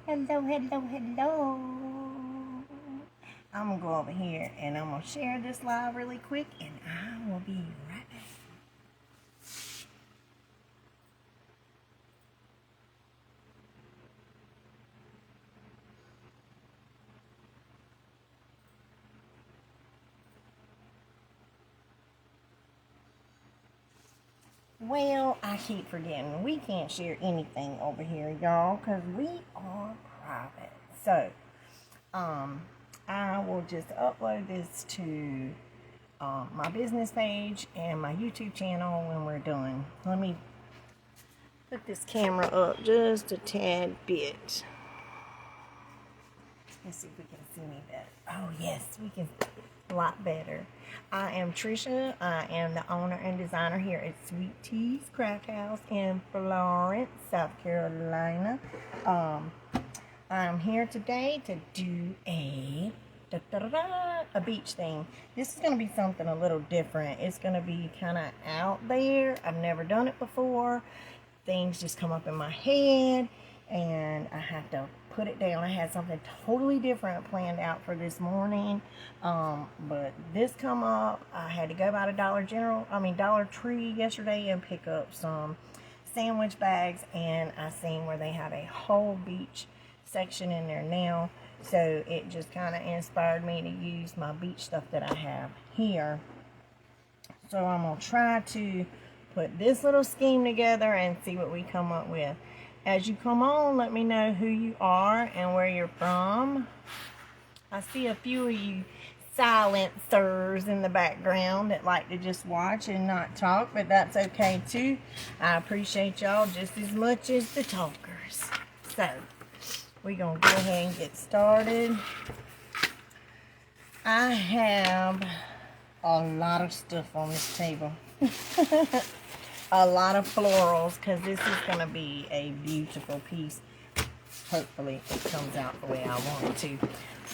Hello, hello, hello. I'm gonna go over here and I'm gonna share this live really quick and I will be right back. Well, I keep forgetting we can't share anything over here, y'all, because we are private. So, I will just upload this to my business page and my YouTube channel when we're done. Let me put this camera up just a tad bit. Let's see if we can see me better. Oh, yes, we can a lot better. I am Trisha. I am the owner and designer here at Sweet Tea's Craft House in Florence, South Carolina. I'm here today to do a beach thing. This is going to be something a little different. It's going to be kind of out there. I've never done it before. Things just come up in my head and I have to put it down. I had something totally different planned out for this morning, but this come up. I had to go by the Dollar Tree yesterday and pick up some sandwich bags, and I seen where they have a whole beach section in there now, so it just kind of inspired me to use my beach stuff that I have here. So I'm gonna try to put this little scheme together and see what we come up with. As you come on, let me know who you are and where you're from. I see a few of you silencers in the background that like to just watch and not talk, but that's okay too. I appreciate y'all just as much as the talkers. So, we're going to go ahead and get started. I have a lot of stuff on this table. A lot of florals, because this is going to be a beautiful piece. Hopefully it comes out the way I want it to.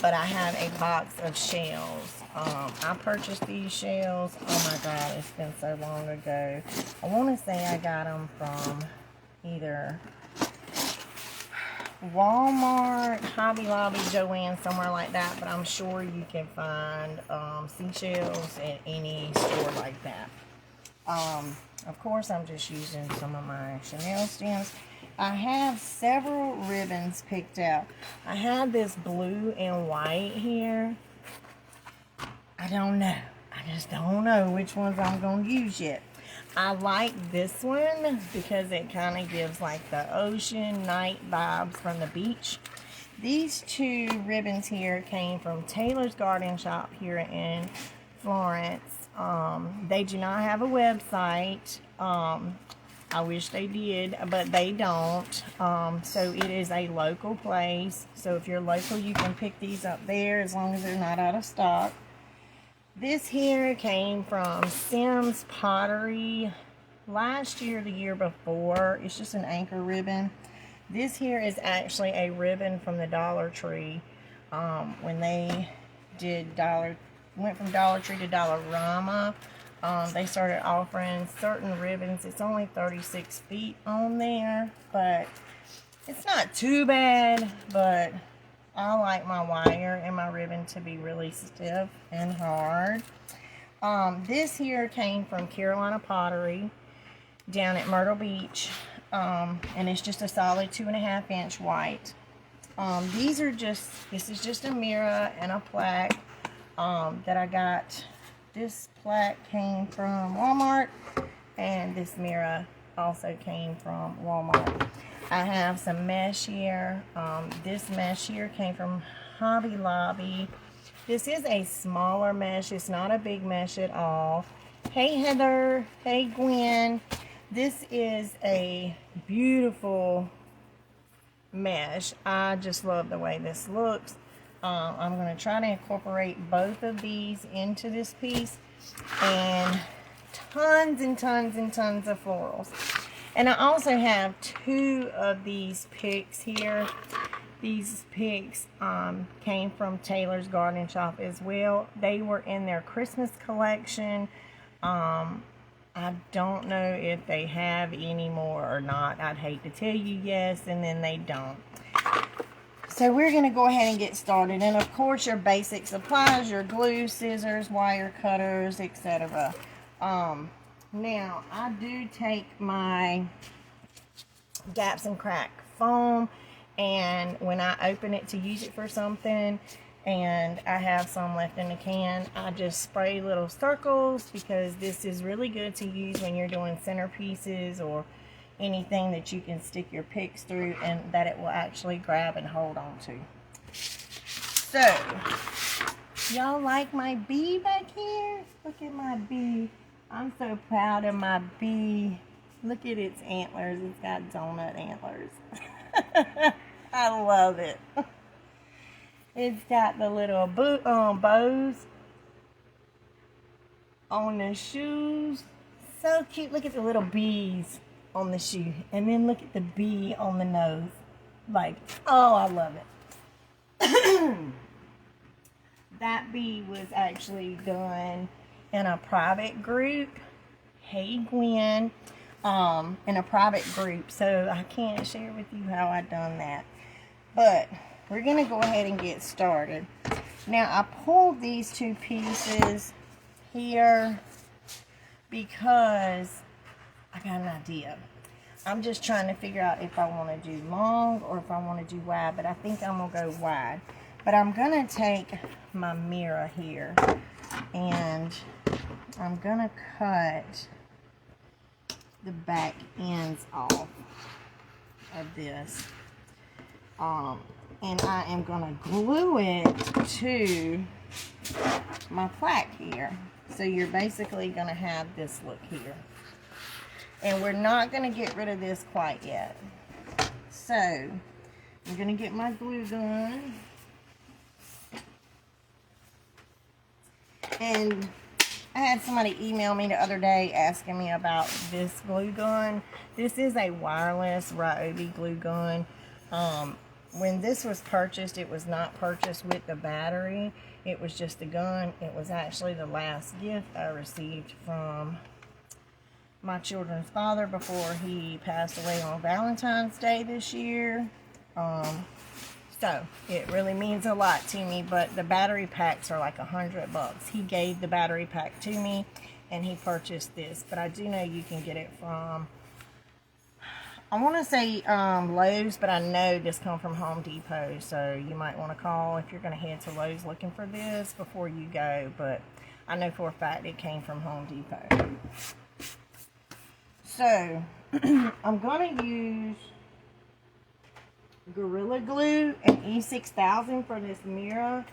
But I have a box of shells. I purchased these shells. Oh my God, it's been so long ago. I want to say I got them from either Walmart, Hobby Lobby, Joann, somewhere like that. But I'm sure you can find seashells at any store like that. Of course, I'm just using some of my Chanel stems. I have several ribbons picked out. I have this blue and white here. I don't know. I just don't know which ones I'm going to use yet. I like this one because it kind of gives like the ocean night vibes from the beach. These two ribbons here came from Taylor's Garden Shop here in Florence. They do not have a website. I wish they did, but they don't. So it is a local place. So if you're local, you can pick these up there as long as they're not out of stock. This here came from Sims Pottery last year, the year before. It's just an anchor ribbon. This here is actually a ribbon from the Dollar Tree. When they went from Dollar Tree to Dollarama, they started offering certain ribbons. It's only 36 feet on there, but it's not too bad. But I like my wire and my ribbon to be really stiff and hard. This here came from Carolina Pottery down at Myrtle Beach, and it's just a solid 2.5 inch white. This is just a mirror and a plaque that I got. This plaque came from Walmart, and this mirror also came from Walmart. I have some mesh here. This mesh here came from Hobby Lobby. This is a smaller mesh. It's not a big mesh at all. Hey Heather. Hey Gwen. This is a beautiful mesh. I just love the way this looks. I'm going to try to incorporate both of these into this piece, and tons and tons and tons of florals. And I also have two of these picks here. These picks came from Taylor's Garden Shop as well. They were in their Christmas collection. I don't know if they have any more or not. I'd hate to tell you yes, and then they don't. So we're going to go ahead and get started. And of course your basic supplies, your glue, scissors, wire cutters, etc. Now I do take my gaps and crack foam, and when I open it to use it for something and I have some left in the can, I just spray little circles, because this is really good to use when you're doing centerpieces or anything that you can stick your picks through and that it will actually grab and hold on to. So, y'all like my bee back here? Look at my bee. I'm so proud of my bee. Look at its antlers. It's got donut antlers. I love it. It's got the little bows on the shoes. So cute. Look at the little bees on the shoe. And then look at the bee on the nose. Like, oh, I love it. That bee was actually done in a private group. Hey, Gwen. In a private group. So I can't share with you how I done that. But we're going to go ahead and get started. Now, I pulled these two pieces here because I got an idea. I'm just trying to figure out if I want to do long or if I want to do wide, but I think I'm going to go wide. But I'm going to take my mirror here and I'm going to cut the back ends off of this. And I am going to glue it to my plaque here. So you're basically going to have this look here. And we're not going to get rid of this quite yet. So, I'm going to get my glue gun. And I had somebody email me the other day asking me about this glue gun. This is a wireless Ryobi glue gun. When this was purchased, it was not purchased with the battery. It was just a gun. It was actually the last gift I received from my children's father before he passed away on Valentine's Day this year. So it really means a lot to me, but the battery packs are like $100. He gave the battery pack to me and he purchased this, but I do know you can get it from, I want to say Lowe's, but I know this comes from Home Depot, so you might want to call if you're going to head to Lowe's looking for this before you go, but I know for a fact it came from Home Depot. So, I'm going to use Gorilla Glue and E6000 for this mirror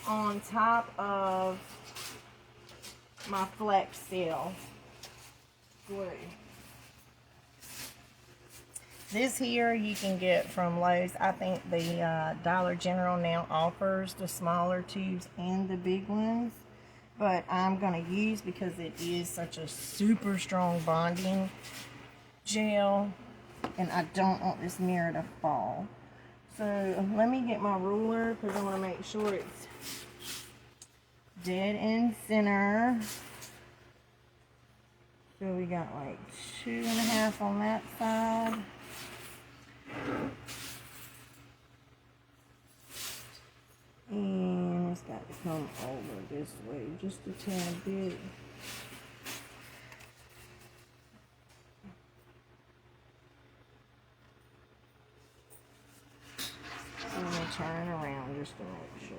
on top of my Flex Seal glue. This here you can get from Lowe's. I think the Dollar General now offers the smaller tubes and the big ones. But I'm going to use, because it is such a super strong bonding gel. And I don't want this mirror to fall. So let me get my ruler, because I want to make sure it's dead in center. So we got like 2.5 on that side. And it's got to come over this way just a tad bit. Let me turn it around just to make sure.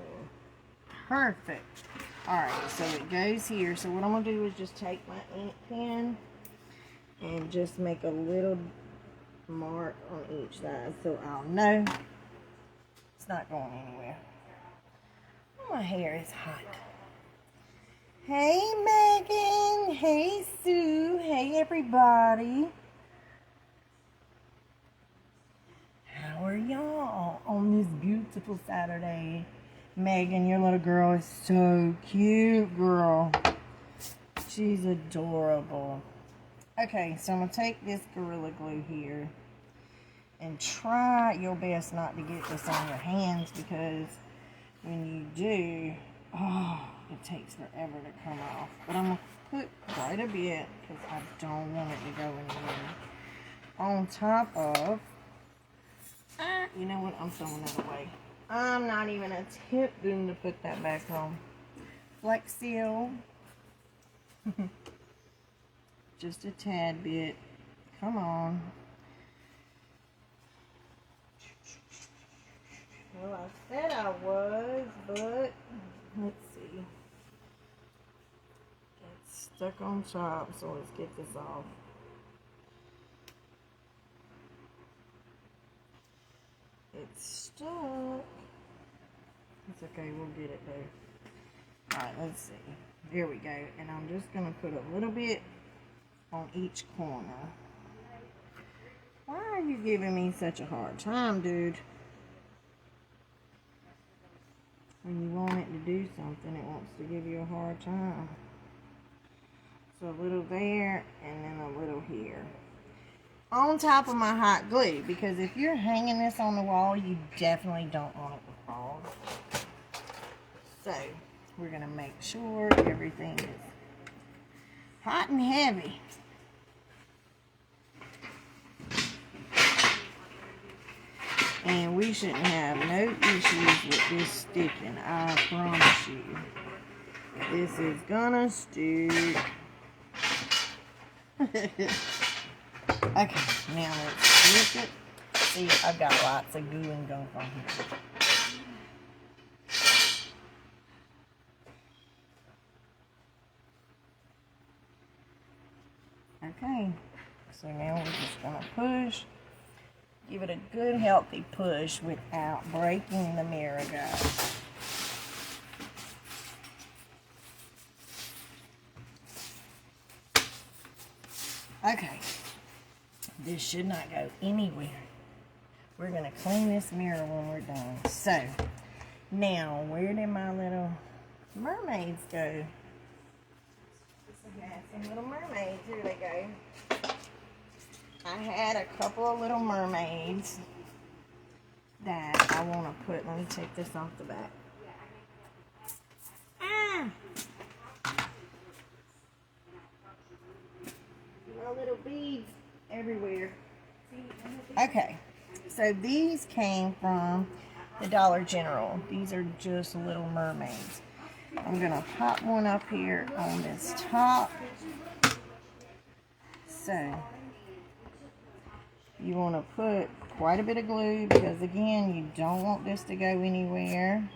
Perfect. Alright, so it goes here. So what I'm going to do is just take my ink pen and just make a little mark on each side so I'll know it's not going anywhere. Oh, my hair is hot. Hey Megan, hey Sue, hey everybody. How are y'all on this beautiful Saturday? Megan, your little girl is so cute, girl. She's adorable. Okay, so I'm going to take this Gorilla Glue here and try your best not to get this on your hands, because when you do, oh, it takes forever to come off. But I'm going to put quite a bit because I don't want it to go anywhere. On top of You know what? I'm throwing that away. I'm not even attempting to put that back on. Flex seal. Just a tad bit. Come on. Well, I said I was, but let's see. It's stuck on top, so let's get this off. It's stuck. It's okay, we'll get it though. Alright, let's see. There we go. And I'm just going to put a little bit on each corner. Why are you giving me such a hard time, dude? When you want it to do something, it wants to give you a hard time. So a little there, and then a little here. On top of my hot glue, because if you're hanging this on the wall, you definitely don't want it to fall. So, we're going to make sure everything is hot and heavy. And we shouldn't have no issues with this sticking, I promise you. This is gonna stick. Okay, now let's flip it. See, I've got lots of glue and gunk on here. Okay, so now we're just gonna push. Give it a good healthy push without breaking the mirror, guys. Okay, this should not go anywhere. We're going to clean this mirror when we're done. So, now, where did my little mermaids go? I had some little mermaids. Here they go. I had a couple of little mermaids that I want to put. Let me take this off the back. Ah! My little beads everywhere. Okay, so these came from the Dollar General. These are just little mermaids. I'm going to pop one up here on this top. So, you want to put quite a bit of glue because, again, you don't want this to go anywhere.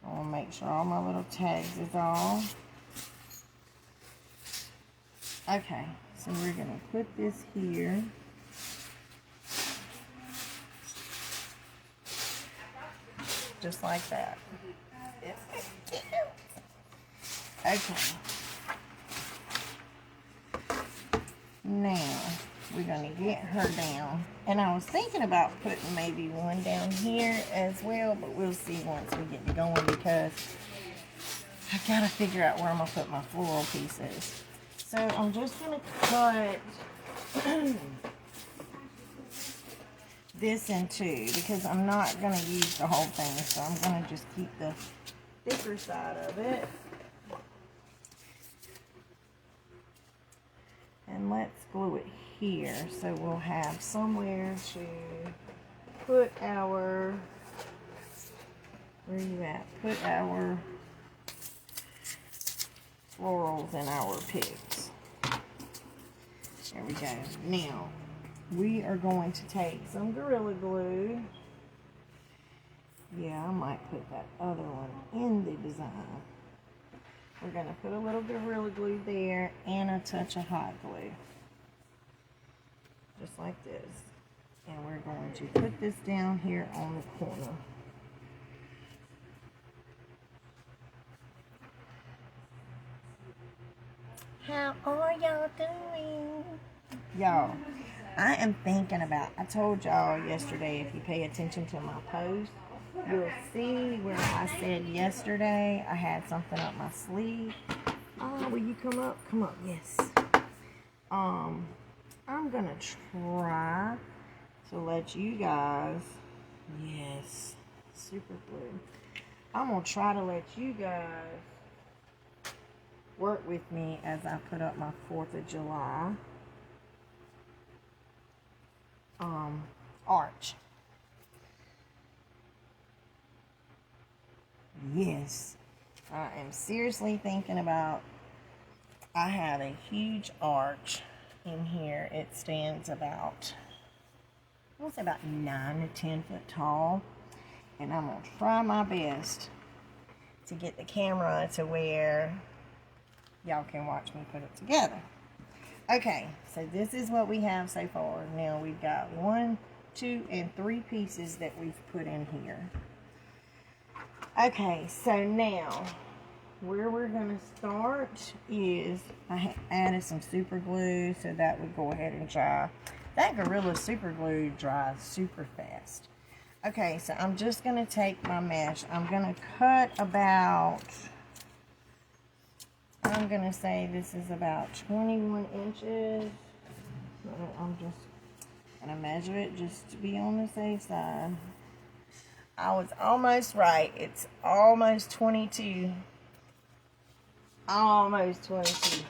I want to make sure all my little tags is off. Okay, so we're going to put this here. Just like that. Okay. Now, we're going to get her down. And I was thinking about putting maybe one down here as well, but we'll see once we get to going because I got to figure out where I'm going to put my floral pieces. So I'm just going to cut this in two because I'm not going to use the whole thing. So I'm going to just keep the thicker side of it. And let's glue it here so we'll have somewhere to put our, where are you at? Put our florals and our pigs. There we go. Now, we are going to take some Gorilla Glue. Yeah, I might put that other one in the design. We're going to put a little Gorilla Glue there and a touch of hot glue. Just like this. And we're going to put this down here on the corner. How are y'all doing? Y'all, I am thinking about, I told y'all yesterday, if you pay attention to my post, you'll see where I said yesterday I had something up my sleeve. Oh, will you come up? Come up, yes. I'm gonna try to let you guys, yes, super blue. I'm gonna try to let you guys work with me as I put up my 4th of July arch. Yes, I am seriously thinking about, I have a huge arch in here. It stands about, I want to say about 9 to 10 foot tall. And I'm going to try my best to get the camera to where y'all can watch me put it together. Okay, so this is what we have so far. Now we've got 1, 2, and 3 pieces that we've put in here. Okay, so now where we're going to start is, I added some super glue so that would go ahead and dry. That Gorilla super glue dries super fast. Okay, so I'm just going to take my mesh. I'm going to cut about, I'm going to say this is about 21 inches. I'm just going to measure it just to be on the safe side. I was almost right. It's almost 22. Almost 22.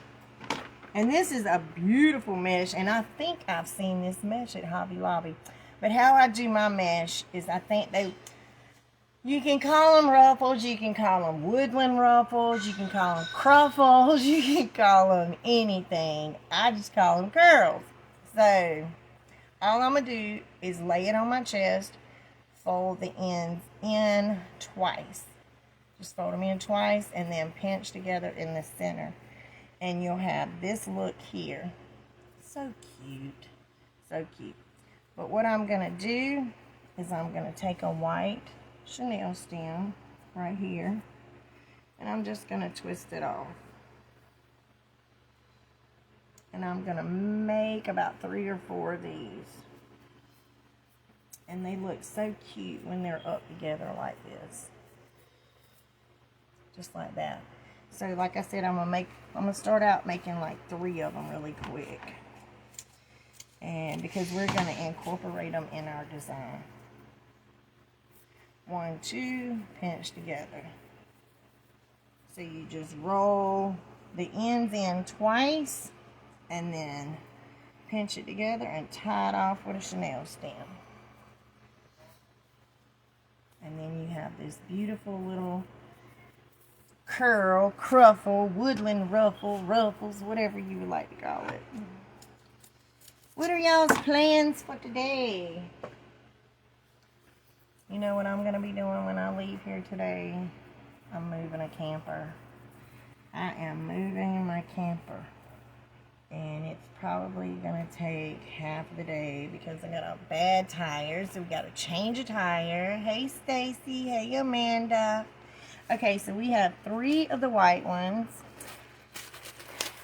And this is a beautiful mesh, and I think I've seen this mesh at Hobby Lobby. But how I do my mesh is, I think you can call them ruffles, you can call them woodland ruffles, you can call them cruffles, you can call them anything. I just call them curls. So all I'm going to do is lay it on my chest, fold the ends in twice. Just fold them in twice and then pinch together in the center. And you'll have this look here. So cute. So cute. But what I'm going to do is I'm going to take a white chenille stem right here. And I'm just going to twist it off. And I'm going to make about 3 or 4 of these. And they look so cute when they're up together like this. Just like that. So like I said, I'm gonna start out making like 3 of them really quick. And because we're gonna incorporate them in our design. 1, 2, pinch together. So you just roll the ends in twice and then pinch it together and tie it off with a chenille stem. And then you have this beautiful little curl, cruffle, woodland ruffle, ruffles, whatever you would like to call it. What are y'all's plans for today? You know what I'm going to be doing when I leave here today? I'm moving a camper. I am moving my camper. And it's probably going to take half of the day because I got a bad tire. So we got to change a tire. Hey, Stacy. Hey, Amanda. Okay, so we have 3 of the white ones.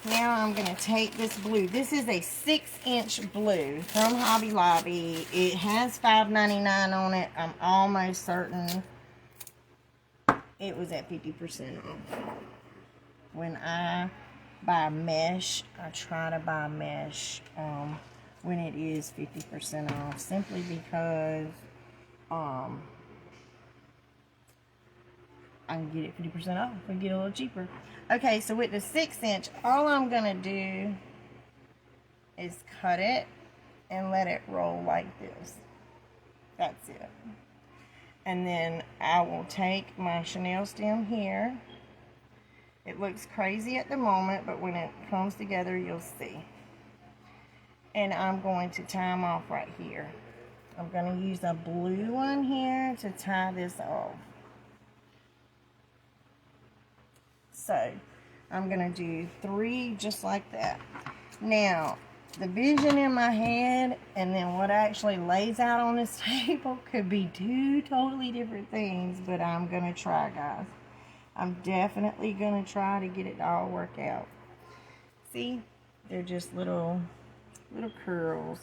Now I'm going to take this blue. This is a 6-inch blue from Hobby Lobby. It has $5.99 on it. I'm almost certain it was at 50% off. When I buy mesh, I try to buy mesh when it is 50% off, simply because I can get it 50% off and get it a little cheaper. Okay, so with the 6-inch, all I'm going to do is cut it and let it roll like this. That's it. And then I will take my chenille stem here. It looks crazy at the moment, but when it comes together, you'll see. And I'm going to tie them off right here. I'm going to use a blue one here to tie this off. So, I'm going to do 3 just like that. Now, the vision in my head and then what actually lays out on this table could be 2 totally different things, but I'm going to try, guys. I'm definitely going to try to get it to all work out. See? They're just little curls.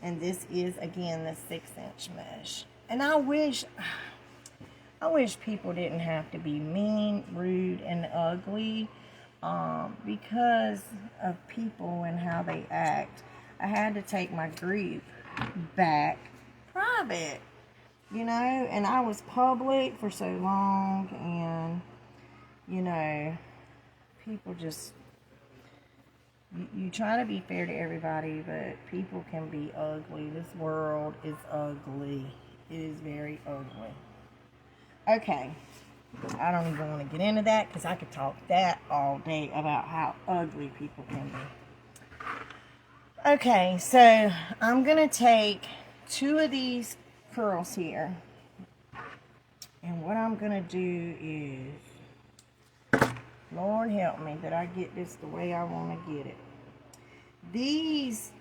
And this is, again, the 6-inch mesh. And I wish people didn't have to be mean, rude, and ugly because of people and how they act. I had to take my group back private, you know, and I was public for so long, and, you know, people just, you try to be fair to everybody, but people can be ugly. This world is ugly. It is very ugly. Okay, I don't even want to get into that because I could talk that all day about how ugly people can be. Okay, so I'm going to take 2 of these curls here. And what I'm going to do is, Lord help me that I get this the way I want to get it. These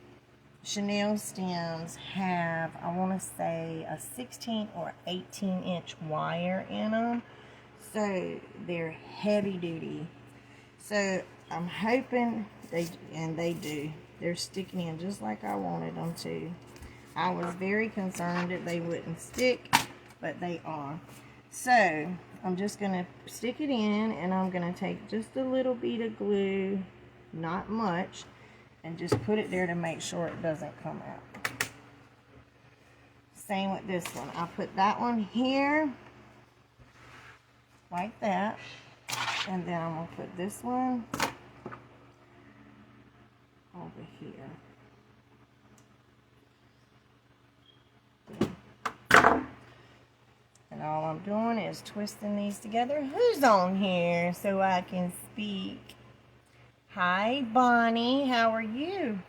Chanel stems have, I want to say, a 16 or 18-inch wire in them. So they're heavy duty. So I'm hoping they do. They're sticking in just like I wanted them to. I was very concerned that they wouldn't stick, but they are. So I'm just going to stick it in, and I'm going to take just a little bit of glue, not much, and just put it there to make sure it doesn't come out. Same with this one. I put that one here, like that, and then I'm going to put this one over here. And all I'm doing is twisting these together. Who's on here so I can speak? Hi, Bonnie. How are you?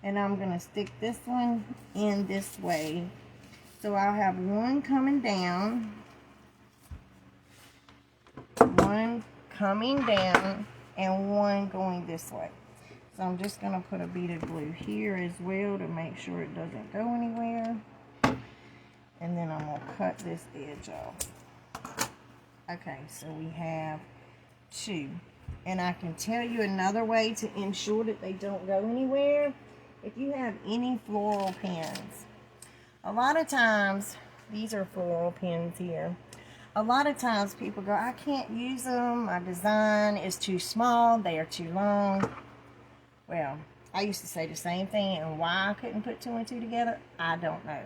And I'm going to stick this one in this way. So I'll have one coming down, one coming down, and one going this way. So I'm just going to put a bead of glue here as well to make sure it doesn't go anywhere. And then I'm going to cut this edge off. Okay, so we have 2. And I can tell you another way to ensure that they don't go anywhere. If you have any floral pins, a lot of times, these are floral pins here. A lot of times people go, I can't use them. My design is too small. They are too long. Well, I used to say the same thing, and why I couldn't put 2 and 2 together, I don't know.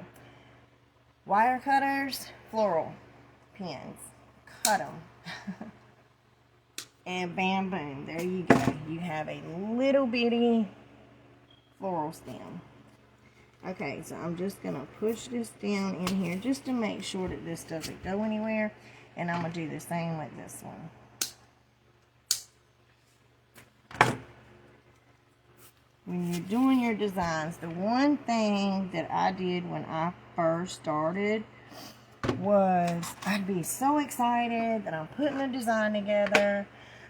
Wire cutters, floral pins, cut them. And bam, boom, there you go. You have a little bitty floral stem. Okay, so I'm just going to push this down in here just to make sure that this doesn't go anywhere. And I'm going to do the same with this one. When you're doing your designs, the one thing that I did when I first started was I'd be so excited that I'm putting a design together.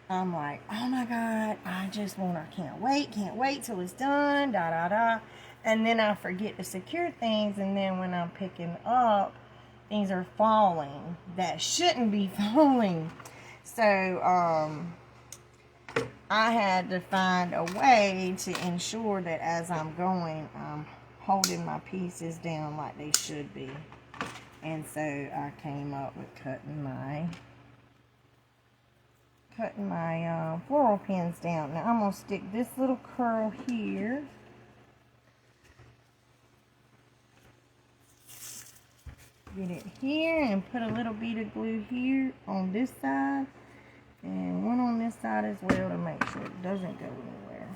I'm like, oh my God, I can't wait till it's done, da da da. And then I forget to secure things, and then when I'm picking up, things are falling that shouldn't be falling. So I had to find a way to ensure that as I'm going, I'm holding my pieces down like they should be. And so I came up with cutting my floral pins down. Now I'm going to stick this little curl here. Get it here and put a little bit of glue here on this side. And one on this side as well to make sure it doesn't go anywhere.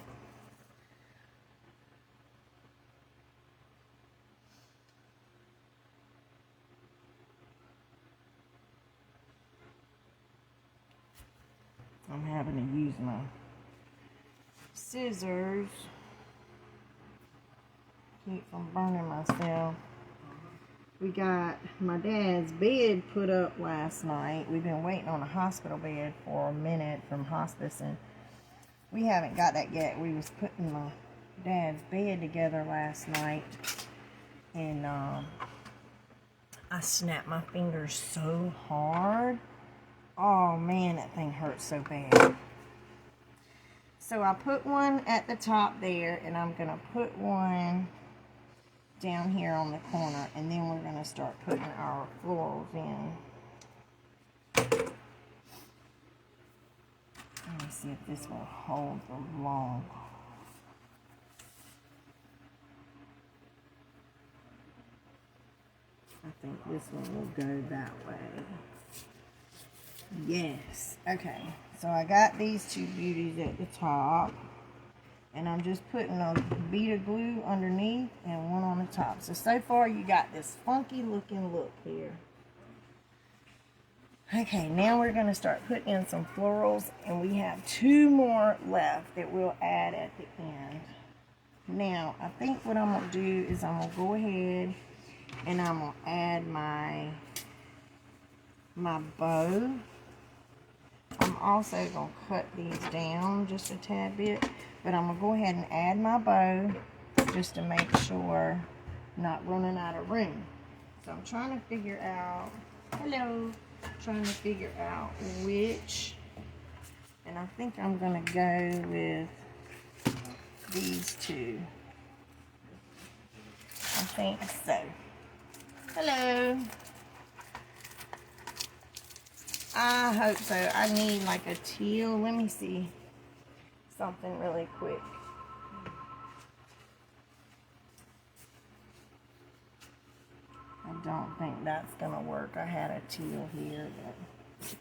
I'm having to use my scissors. Keep from burning myself. We got my dad's bed put up last night. We've been waiting on a hospital bed for a minute from hospice, and we haven't got that yet. We was putting my dad's bed together last night, and I snapped my fingers so hard. Oh man, that thing hurts so bad. So I put one at the top there, and I'm going to put one down here on the corner, and then we're going to start putting our florals in. Let me see if this will hold them long. I think this one will go that way. Yes. Okay. So I got these 2 beauties at the top. And I'm just putting a bead of glue underneath and one on the top. So far you got this funky looking look here. Okay, now we're going to start putting in some florals, and we have 2 more left that we'll add at the end. Now, I think what I'm going to do is I'm going to go ahead and I'm going to add my bow. I'm also going to cut these down just a tad bit, but I'm going to go ahead and add my bow just to make sure I'm not running out of room. So I'm trying to figure out, trying to figure out which, and I think I'm going to go with these 2. I think so. Hello. I hope so. I need like a teal. Let me see something really quick. I don't think that's going to work. I had a teal here, but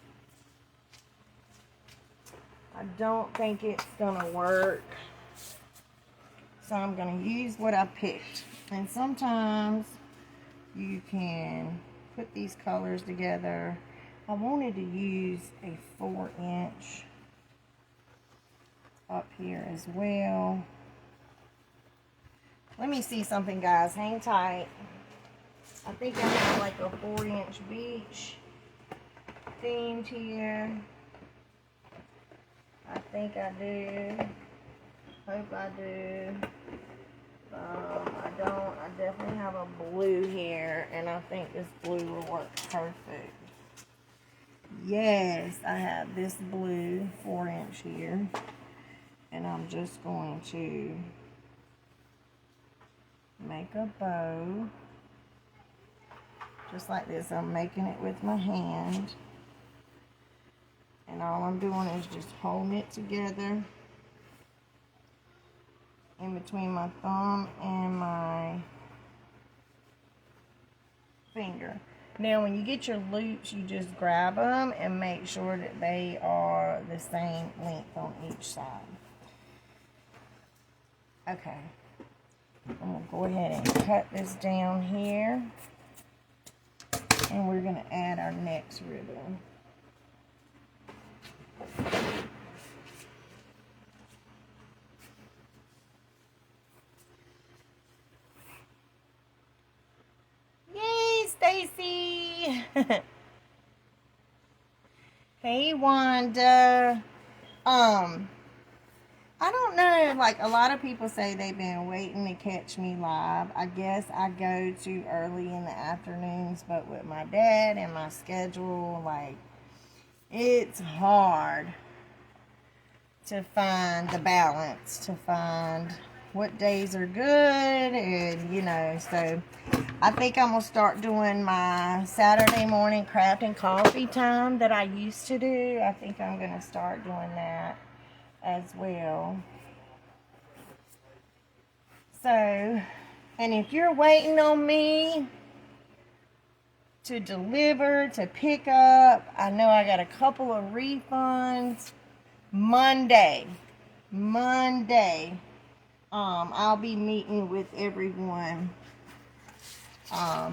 I don't think it's going to work. So I'm going to use what I picked. And sometimes you can put these colors together. I wanted to use a 4-inch up here as well. Let me see something, guys. Hang tight. I think I have like a 4-inch beach themed here. I think I do. Hope I do. I don't. I definitely have a blue here, and I think this blue will work perfect. Yes, I have this blue 4-inch here, and I'm just going to make a bow. Just like this. I'm making it with my hand. And all I'm doing is just holding it together in between my thumb and my finger. Now when you get your loops, you just grab them and make sure that they are the same length on each side. Okay. I'm going to go ahead and cut this down here. And we're going to add our next ribbon. Yay, Stacy! Hey, Wanda. I don't know, like a lot of people say they've been waiting to catch me live. I guess I go too early in the afternoons, but with my dad and my schedule, like, it's hard to find the balance, to find what days are good, and, you know, so I think I'm going to start doing my Saturday morning craft and coffee time that I used to do. I think I'm going to start doing that as well. So, and if you're waiting on me to deliver, to pick up, I know I got a couple of refunds. Monday, I'll be meeting with everyone. I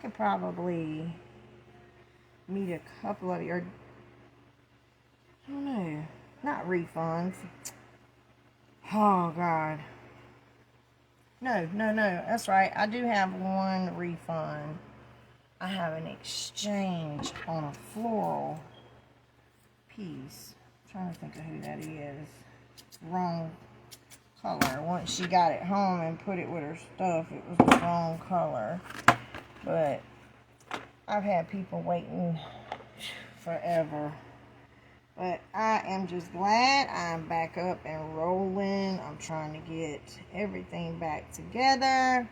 could probably meet a couple of your, I don't know, not refunds. Oh, God. No, that's right. I do have one refund. I have an exchange on a floral piece. I'm trying to think of who that is. Wrong color. Once she got it home and put it with her stuff, it was the wrong color. But I've had people waiting forever. But I am just glad I'm back up and rolling. I'm trying to get everything back together.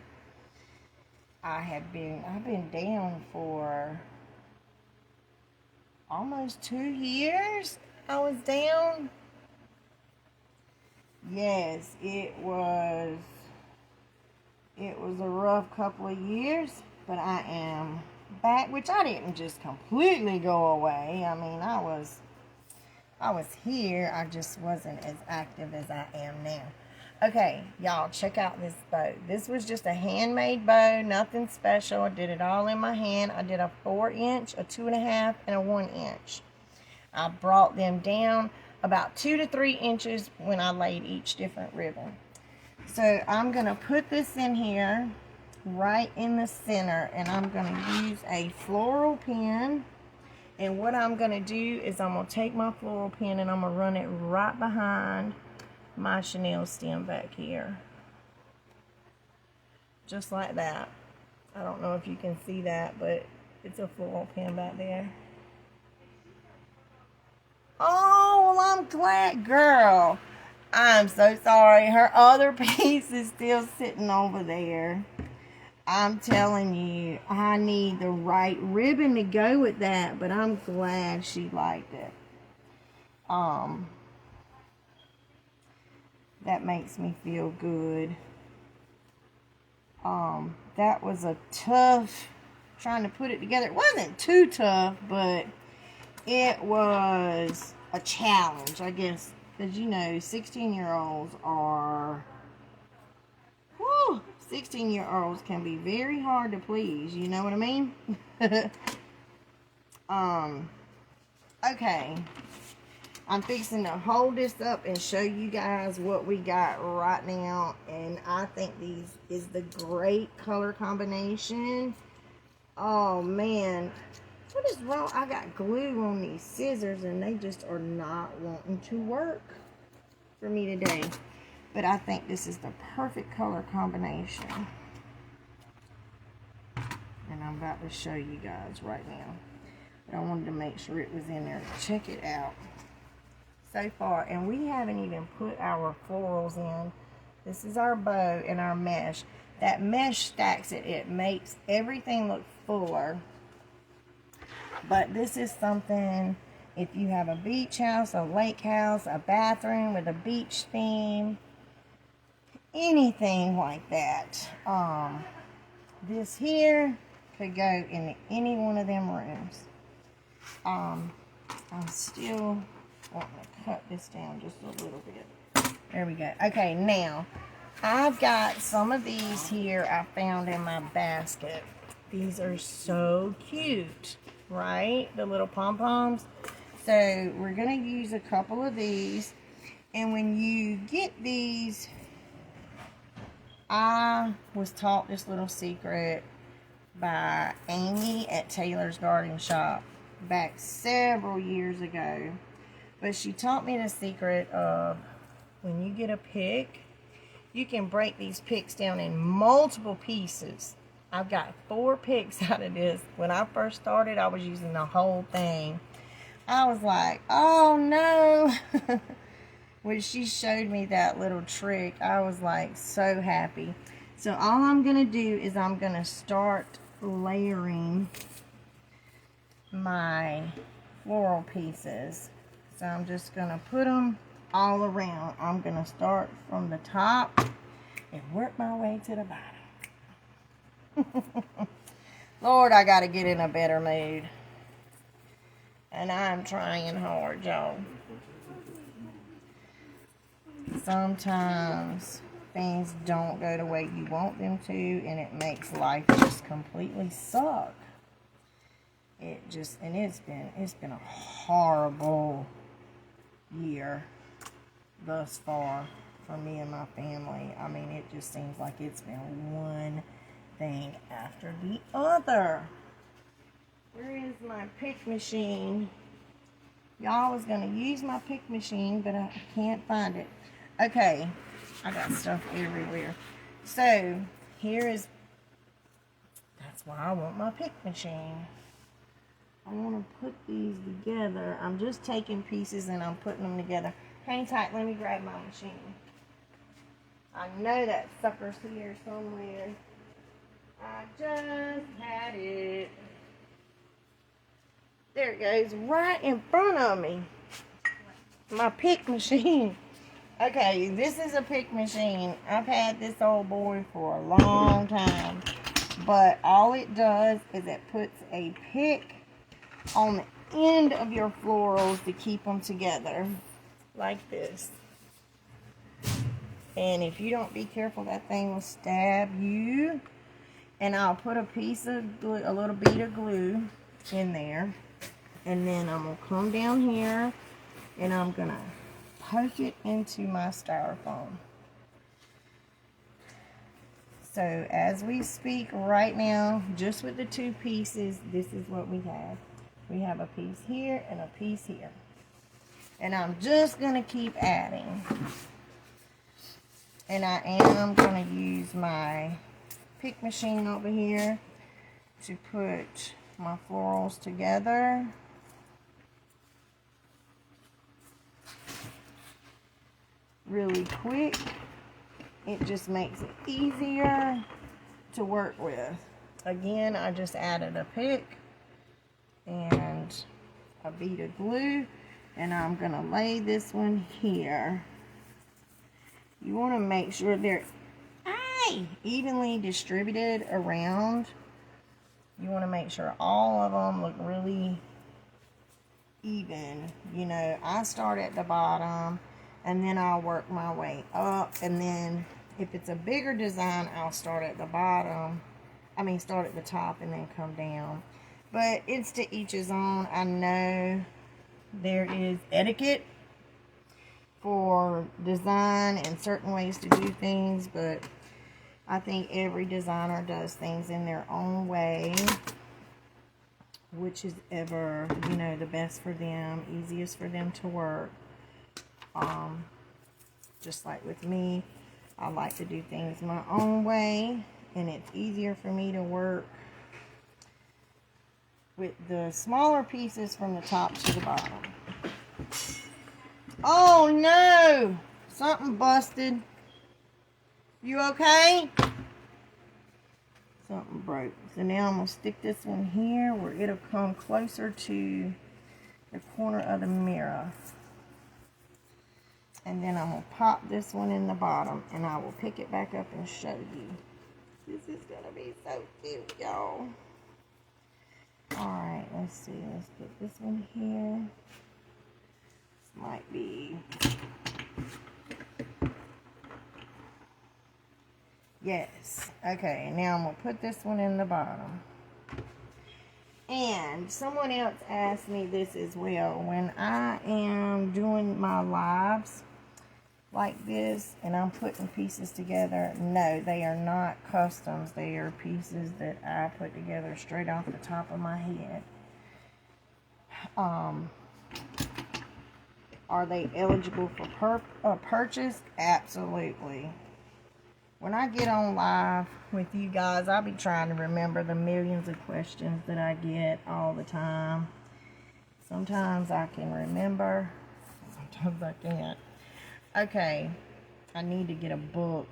I've been down for almost 2 years. I was down. Yes, it was a rough couple of years, but I am back, which I didn't just completely go away. I mean, I was here. I just wasn't as active as I am now. Okay, y'all, check out this bow. This was just a handmade bow, nothing special. I did it all in my hand. I did a 4-inch, a 2.5, and a 1-inch. I brought them down about 2 to 3 inches when I laid each different ribbon. So I'm going to put this in here right in the center, and I'm going to use a floral pen. And what I'm going to do is I'm going to take my floral pen and I'm going to run it right behind my chenille stem back here. Just like that. I don't know if you can see that, but it's a floral pen back there. Oh, well, I'm glad, girl. I'm so sorry. Her other piece is still sitting over there. I'm telling you, I need the right ribbon to go with that, but I'm glad she liked it. That makes me feel good. That was a tough, trying to put it together. It wasn't too tough, but it was a challenge, I guess. Because, you know, 16-year-olds are, 16-year-olds can be very hard to please. You know what I mean? Okay. I'm fixing to hold this up and show you guys what we got right now. And I think these is the great color combination. Oh, man. What is wrong? I got glue on these scissors and they just are not wanting to work for me today. But I think this is the perfect color combination. And I'm about to show you guys right now. But I wanted to make sure it was in there. Check it out. So far, and we haven't even put our florals in. This is our bow and our mesh. That mesh stacks it. It makes everything look fuller. But this is something, if you have a beach house, a lake house, a bathroom with a beach theme, anything like that. This here could go in any one of them rooms. I'm still wanting to cut this down just a little bit. There we go. Okay, now I've got some of these here I found in my basket. These are so cute, right? The little pom-poms. So we're going to use a couple of these. And when you get these, I was taught this little secret by Amy at Taylor's Garden Shop back several years ago. But she taught me the secret of when you get a pick, you can break these picks down in multiple pieces. I've got 4 picks out of this. When I first started, I was using the whole thing. I was like, oh no. When she showed me that little trick, I was like so happy. So all I'm going to do is I'm going to start layering my floral pieces. So I'm just going to put them all around. I'm going to start from the top and work my way to the bottom. Lord, I got to get in a better mood. And I'm trying hard, y'all. Sometimes things don't go the way you want them to, and it makes life just completely suck. It's been a horrible year thus far for me and my family. I mean, it just seems like it's been one thing after the other. Where is my pick machine? Y'all was going to use my pick machine, but I can't find it. Okay, I got stuff everywhere. So, that's why I want my pick machine. I want to put these together. I'm just taking pieces and I'm putting them together. Hang tight, let me grab my machine. I know that sucker's here somewhere. I just had it. There it goes, right in front of me. My pick machine. Okay, this is a pick machine. I've had this old boy for a long time. But all it does is it puts a pick on the end of your florals to keep them together. Like this. And if you don't be careful, that thing will stab you. And I'll put a piece of glue, a little bead of glue in there. And then I'm going to come down here and I'm going to poke it into my styrofoam. So as we speak right now, just with the two pieces, this is what we have. We have a piece here and a piece here. And I'm just going to keep adding. And I am going to use my pick machine over here to put my florals together. Really quick. It just makes it easier to work with. Again, I just added a pick and a bead of glue, and I'm going to lay this one here. You want to make sure they're evenly distributed around. You want to make sure all of them look really even. You know, I start at the bottom and then I'll work my way up, and then if it's a bigger design, I'll start at the bottom. Start at the top and then come down. But it's to each his own. I know there is etiquette for design and certain ways to do things, but I think every designer does things in their own way, which is ever, you know, the best for them, easiest for them to work. Just like with me, I like to do things my own way, and it's easier for me to work with the smaller pieces from the top to the bottom. Oh no! Something busted. You okay? Something broke. So now I'm going to stick this one here where it'll come closer to the corner of the mirror. And then I'm going to pop this one in the bottom, and I will pick it back up and show you. This is going to be so cute, y'all. Alright, let's see. Let's put this one here. This might be... Yes. Okay, now I'm going to put this one in the bottom. And someone else asked me this as well. When I am doing my lives like this and I'm putting pieces together, no, they are not customs. They are pieces that I put together straight off the top of my head. Are they eligible for purchase? Absolutely. When I get on live with you guys, I'll be trying to remember the millions of questions that I get all the time. Sometimes I can remember, sometimes I can't. Okay, I need to get a book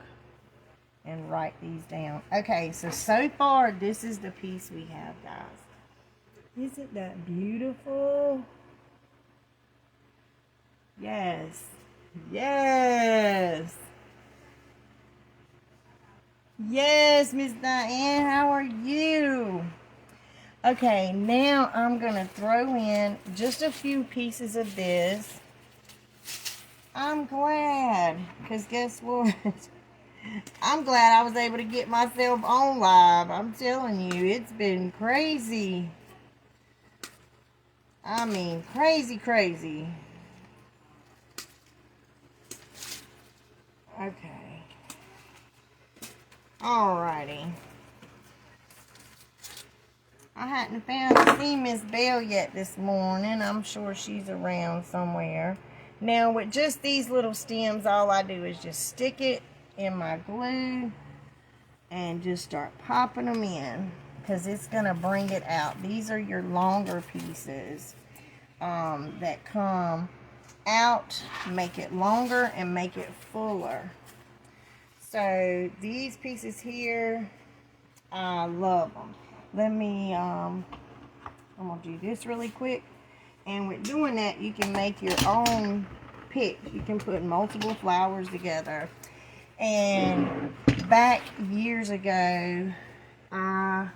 and write these down. Okay, so far, this is the piece we have, guys. Isn't that beautiful? Yes. Yes. Yes, Miss Diane, how are you? Okay, now I'm going to throw in just a few pieces of this. I'm glad, because guess what? I'm glad I was able to get myself on live. I'm telling you, it's been crazy. I mean, crazy, crazy. Okay. Alrighty. I hadn't seen Miss Belle yet this morning. I'm sure she's around somewhere. Now, with just these little stems, all I do is just stick it in my glue and just start popping them in, because it's going to bring it out. These are your longer pieces that come out, make it longer and make it fuller. So these pieces here, I love them. Let me, I'm going to do this really quick. And with doing that, you can make your own pick. You can put multiple flowers together. And back years ago, I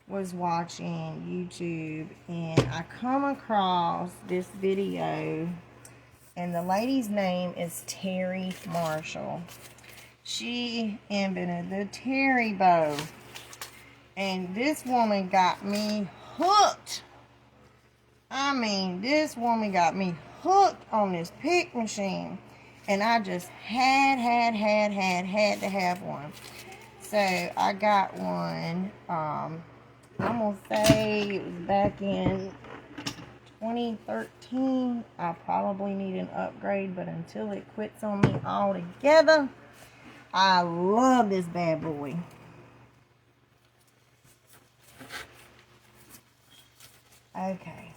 was watching YouTube and I come across this video And the lady's name is Terry Marshall. She invented the Terry bow. And this woman got me hooked. I mean, this woman got me hooked on this pick machine. And I just had to have one. So I got one, I'm going to say it was back in 2013. I probably need an upgrade, but until it quits on me altogether, I love this bad boy. Okay.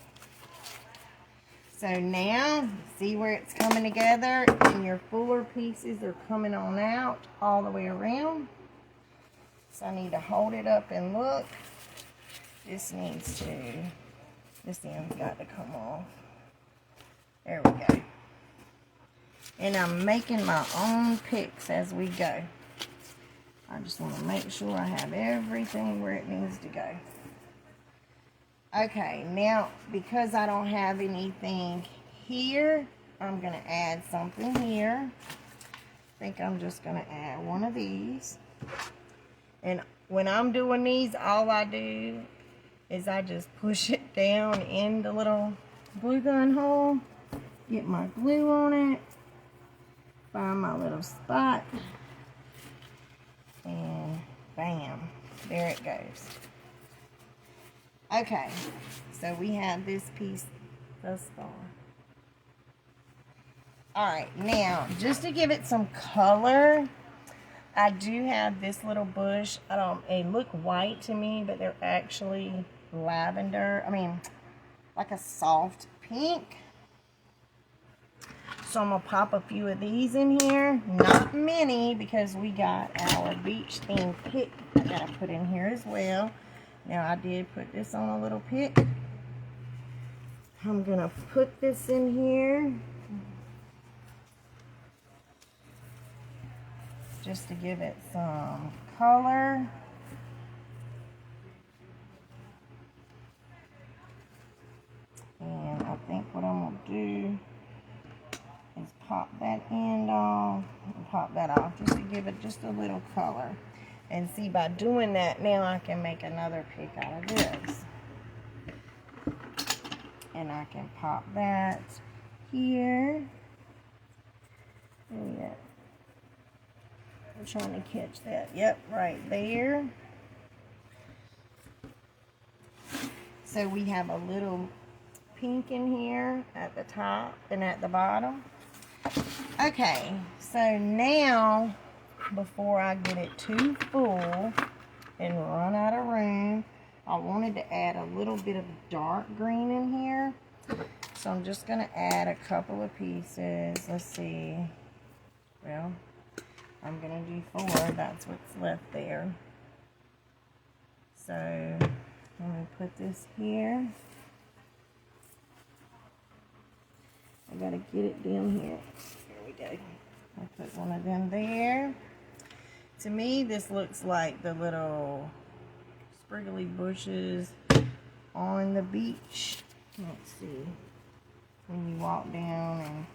So now, see where it's coming together and your fuller pieces are coming on out all the way around. So I need to hold it up and look. This end's got to come off. There we go. And I'm making my own picks as we go. I just want to make sure I have everything where it needs to go. Okay, now because I don't have anything here, I'm going to add something here. I think I'm just going to add one of these. And when I'm doing these, all I do is I just push it down in the little glue gun hole, get my glue on it, find my little spot, and bam, there it goes. Okay, so we have this piece thus far. Alright, now, just to give it some color, I do have this little bush. They look white to me, but they're actually lavender. I mean, like a soft pink. So I'm going to pop a few of these in here. Not many, because we got our beach theme pick I got to put in here as well. Now, I did put this on a little pick. I'm going to put this in here just to give it some color. And I think what I'm going to do is pop that end off and pop that off just to give it just a little color. And see, by doing that, now I can make another pick out of this. And I can pop that here. Where we at? I'm trying to catch that. Yep, right there. So we have a little pink in here at the top and at the bottom. Okay, so now, before I get it too full and run out of room, I wanted to add a little bit of dark green in here. So I'm just going to add a couple of pieces. Let's see. Well, I'm going to do 4. That's what's left there. So I'm going to put this here. I got to get it down here. Here we go. I'll put one of them there. To me, this looks like the little spriggly bushes on the beach. Let's see. When you walk down and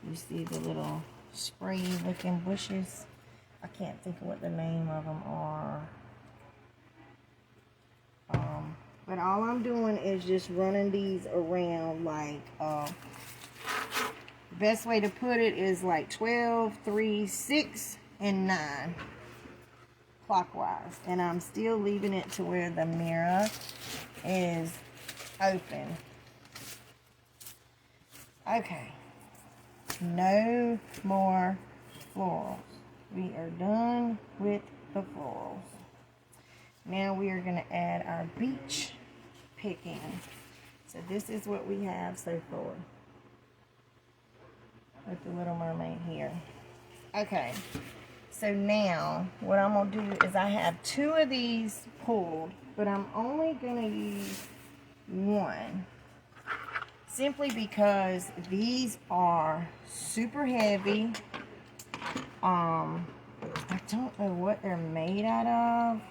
you see the little spray looking bushes. I can't think of what the name of them are. But all I'm doing is just running these around like, best way to put it is like 12, 3, 6, and 9 clockwise. And I'm still leaving it to where the mirror is open. Okay. No more florals. We are done with the florals. Now we are going to add our beach pick in. So this is what we have so far with the Little Mermaid here. Okay, so now what I'm going to do is I have 2 of these pulled, but I'm only going to use 1. Simply because these are super heavy. I don't know what they're made out of,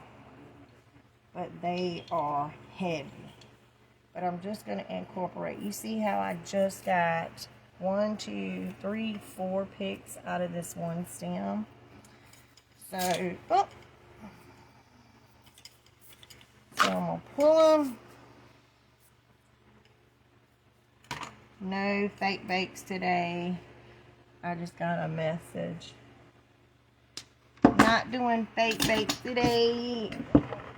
but they are heavy. But I'm just going to incorporate. You see how I just got 1, 2, 3, 4 picks out of this one stem. So, oh. So I'm going to pull them. No fake bakes today. I just got a message. Not doing fake bakes today.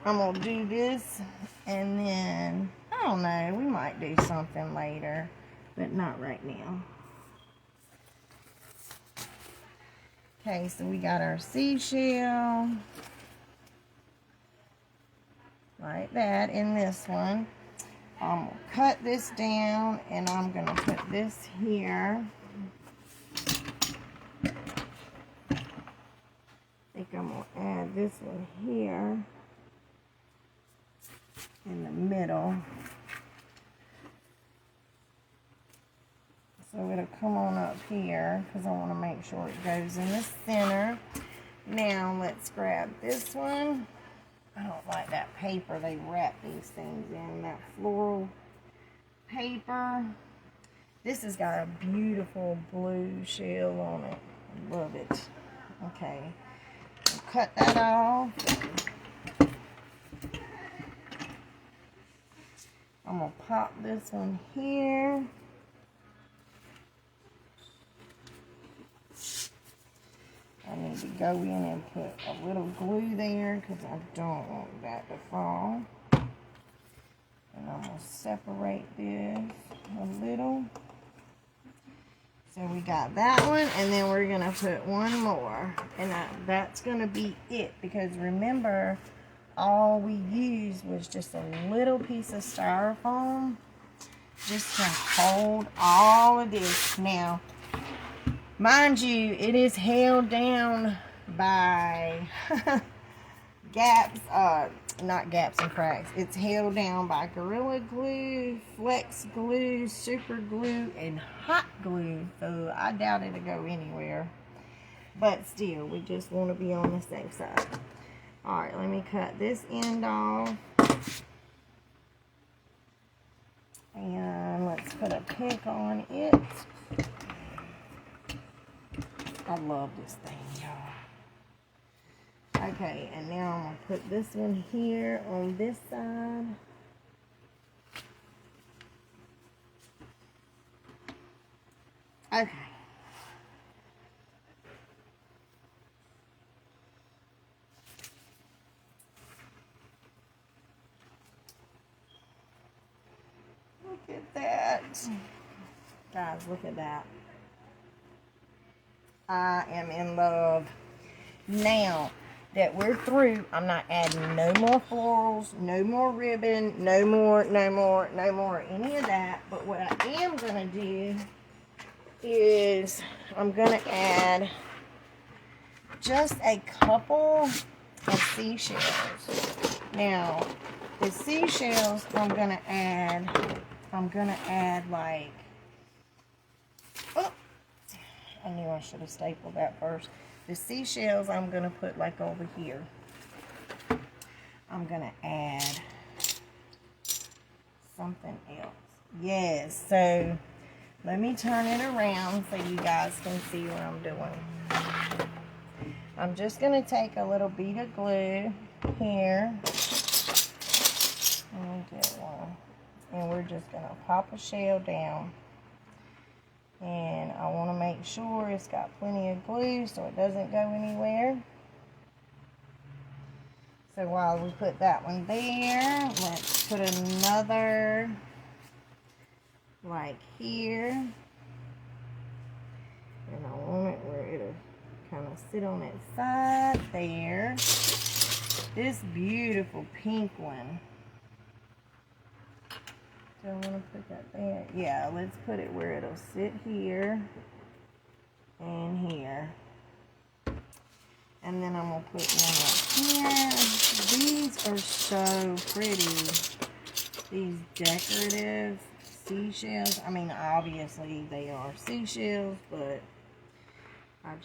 I'm going to do this. And then, I don't know, we might do something later. But not right now. Okay, so we got our seashell. Like that in this one. I'm going to cut this down and I'm going to put this here. I think I'm going to add this one here in the middle. So it'll come on up here because I want to make sure it goes in the center. Now let's grab this one. I don't like that paper they wrap these things in, that floral paper. This has got a beautiful blue shell on it. I love it. Okay, I'll cut that off. I'm going to pop this one here. I need to go in and put a little glue there because I don't want that to fall. And I'm going to separate this a little. So we got that one, and then we're going to put one more. And that's going to be it because remember, all we used was just a little piece of styrofoam just to hold all of this. Now, mind you, it is held down by gaps, not gaps and cracks. It's held down by Gorilla Glue, Flex Glue, Super Glue, and Hot Glue. So I doubt it'll go anywhere. But still, we just want to be on the safe side. Alright, let me cut this end off. And let's put a pick on it. I love this thing, y'all. Okay, and now I'm going to put this one here on this side. Okay. Look at that. Guys, look at that. I am in love. Now that we're through, I'm not adding no more florals, no more ribbon, no more any of that. But what I am going to do is I'm going to add just a couple of seashells. Now, the seashells I'm going to add like, oh, I knew I should have stapled that first. The seashells I'm going to put like over here. I'm going to add something else. Yes, so let me turn it around so you guys can see what I'm doing. I'm just going to take a little bead of glue here. Let me get one. And we're just going to pop a shell down. And I want to make sure it's got plenty of glue so it doesn't go anywhere. So while we put that one there, let's put another like here. And I want it where it'll kind of sit on its side there. This beautiful pink one. Do I want to put that there? Yeah, let's put it where it'll sit here and here. And then I'm going to put one up here. These are so pretty. These decorative seashells. I mean, obviously they are seashells, but I'm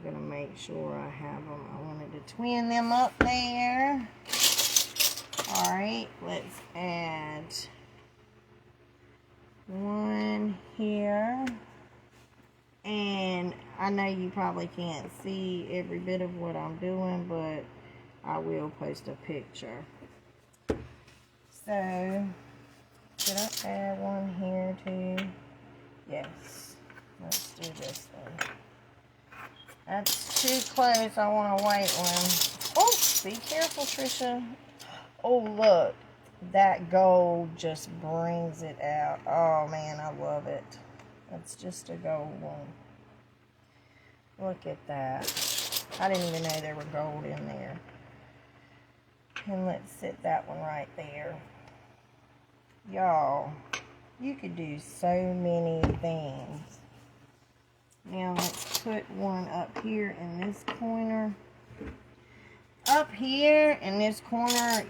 going to make sure I have them. I wanted to twin them up there. Alright, let's add one here. And I know you probably can't see every bit of what I'm doing, but I will post a picture. So, should I add one here too? Yes. Let's do this one. That's too close. I want to wait one. Oh, be careful, Trisha. Oh, look. That gold just brings it out. Oh, man, I love it. That's just a gold one. Look at that. I didn't even know there were gold in there. And let's sit that one right there. Y'all, you could do so many things. Now let's put one up here in this corner. Up here in this corner,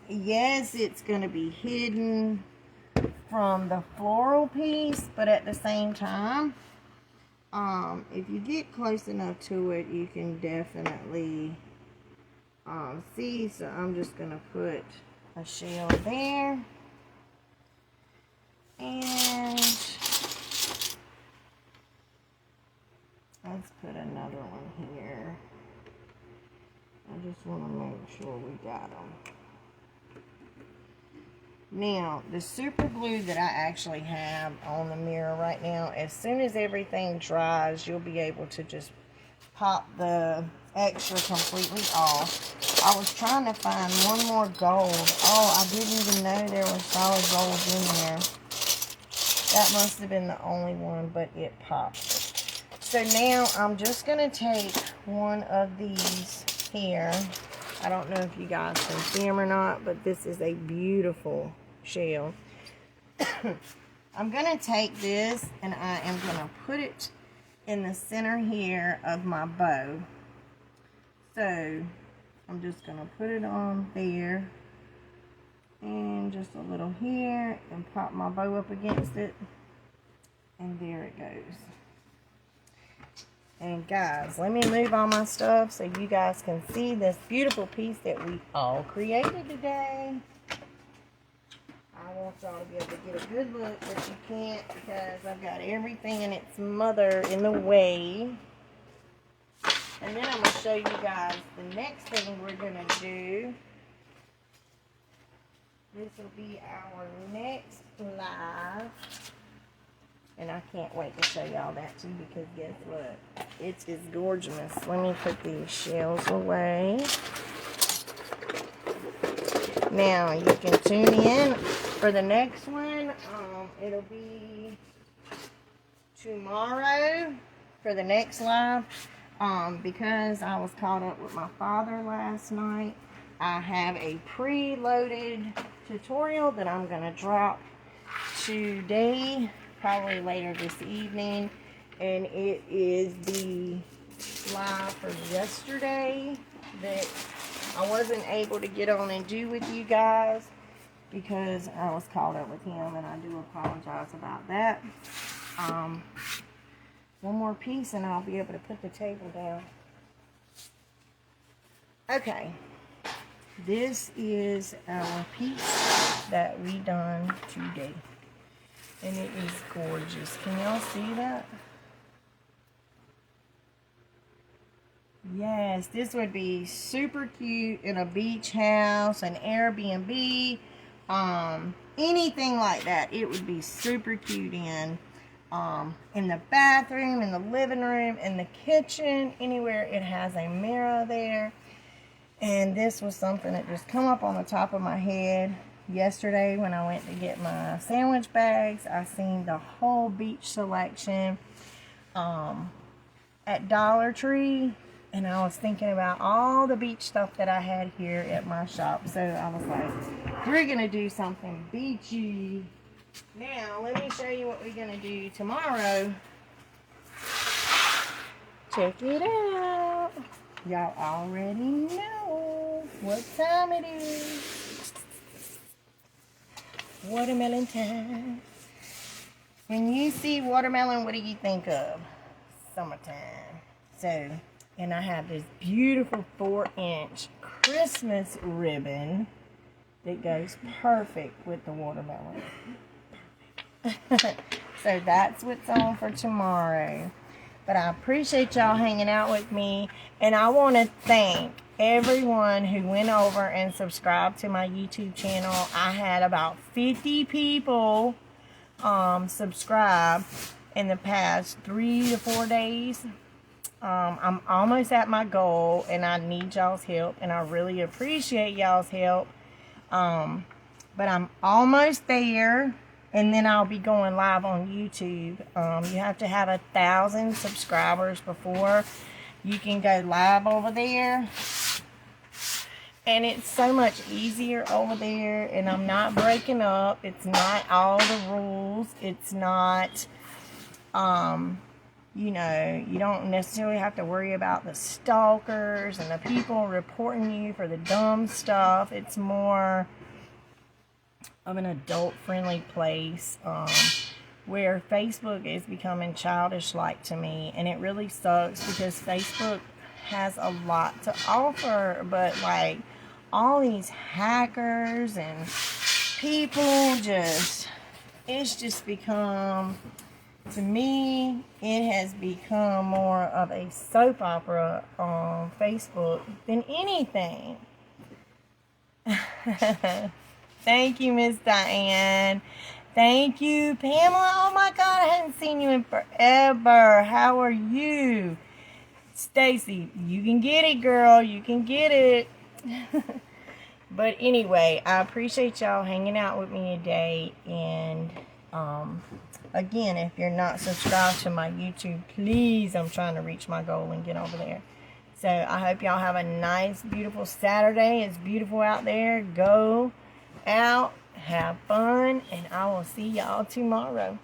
yes, it's going to be hidden from the floral piece, but at the same time, if you get close enough to it, you can definitely see. So I'm just going to put a shell there. And let's put another one here. I just want to make sure we got them. Now, the super glue that I actually have on the mirror right now, as soon as everything dries, you'll be able to just pop the extra completely off. I was trying to find one more gold. Oh, I didn't even know there was solid gold in there. That must have been the only one, but it popped. So now I'm just going to take one of these here. I don't know if you guys can see them or not, but this is a beautiful shell. I'm going to take this and I am going to put it in the center here of my bow. So I'm just going to put it on there and just a little here and pop my bow up against it, and there it goes. And guys, let me move all my stuff so you guys can see this beautiful piece that we all created today. I want y'all to be able to get a good look, but you can't because I've got everything and its mother in the way. And then I'm going to show you guys the next thing we're going to do. This will be our next live. And I can't wait to show y'all that too, because guess what? It is gorgeous. Let me put these shells away. Now, you can tune in for the next one. It'll be tomorrow for the next live. Because I was caught up with my father last night, I have a preloaded tutorial that I'm going to drop today, probably later this evening, and it is the live from yesterday that I wasn't able to get on and do with you guys because I was caught up with him, and I do apologize about that. One more piece and I'll be able to put the table down. Okay, this is our piece that we done today, and it is gorgeous. Can y'all see that? Yes, this would be super cute in a beach house, an Airbnb, anything like that. It would be super cute in the bathroom, in the living room, in the kitchen, anywhere it has a mirror there. And this was something that just come up on the top of my head yesterday when I went to get my sandwich bags. I seen the whole beach selection at Dollar Tree, and I was thinking about all the beach stuff that I had here at my shop. So I was like, we're gonna do something beachy. Now, let me show you what we're going to do tomorrow. Check it out. Y'all already know what time it is. Watermelon time. When you see watermelon, what do you think of? Summertime. So, and I have this beautiful 4-inch Christmas ribbon that goes perfect with the watermelon. So that's what's on for tomorrow. But I appreciate y'all hanging out with me. And I want to thank everyone who went over and subscribed to my YouTube channel. I had about 50 people subscribe in the past 3 to 4 days. I'm almost at my goal, and I need y'all's help, and I really appreciate y'all's help. But I'm almost there, and then I'll be going live on YouTube. You have to have 1,000 subscribers before you can go live over there. And it's so much easier over there, and I'm not breaking up. It's not all the rules. It's not, you know, you don't necessarily have to worry about the stalkers and the people reporting you for the dumb stuff. It's more of an adult-friendly place, where Facebook is becoming childish-like to me, and it really sucks because Facebook has a lot to offer, but like all these hackers and people it's just become, to me, it has become more of a soap opera on Facebook than anything. Thank you, Miss Diane. Thank you, Pamela. Oh my God, I hadn't seen you in forever. How are you? Stacy, you can get it, girl. You can get it. But anyway, I appreciate y'all hanging out with me today. And again, if you're not subscribed to my YouTube, please, I'm trying to reach my goal and get over there. So I hope y'all have a nice, beautiful Saturday. It's beautiful out there. Go out, have fun, and I will see y'all tomorrow.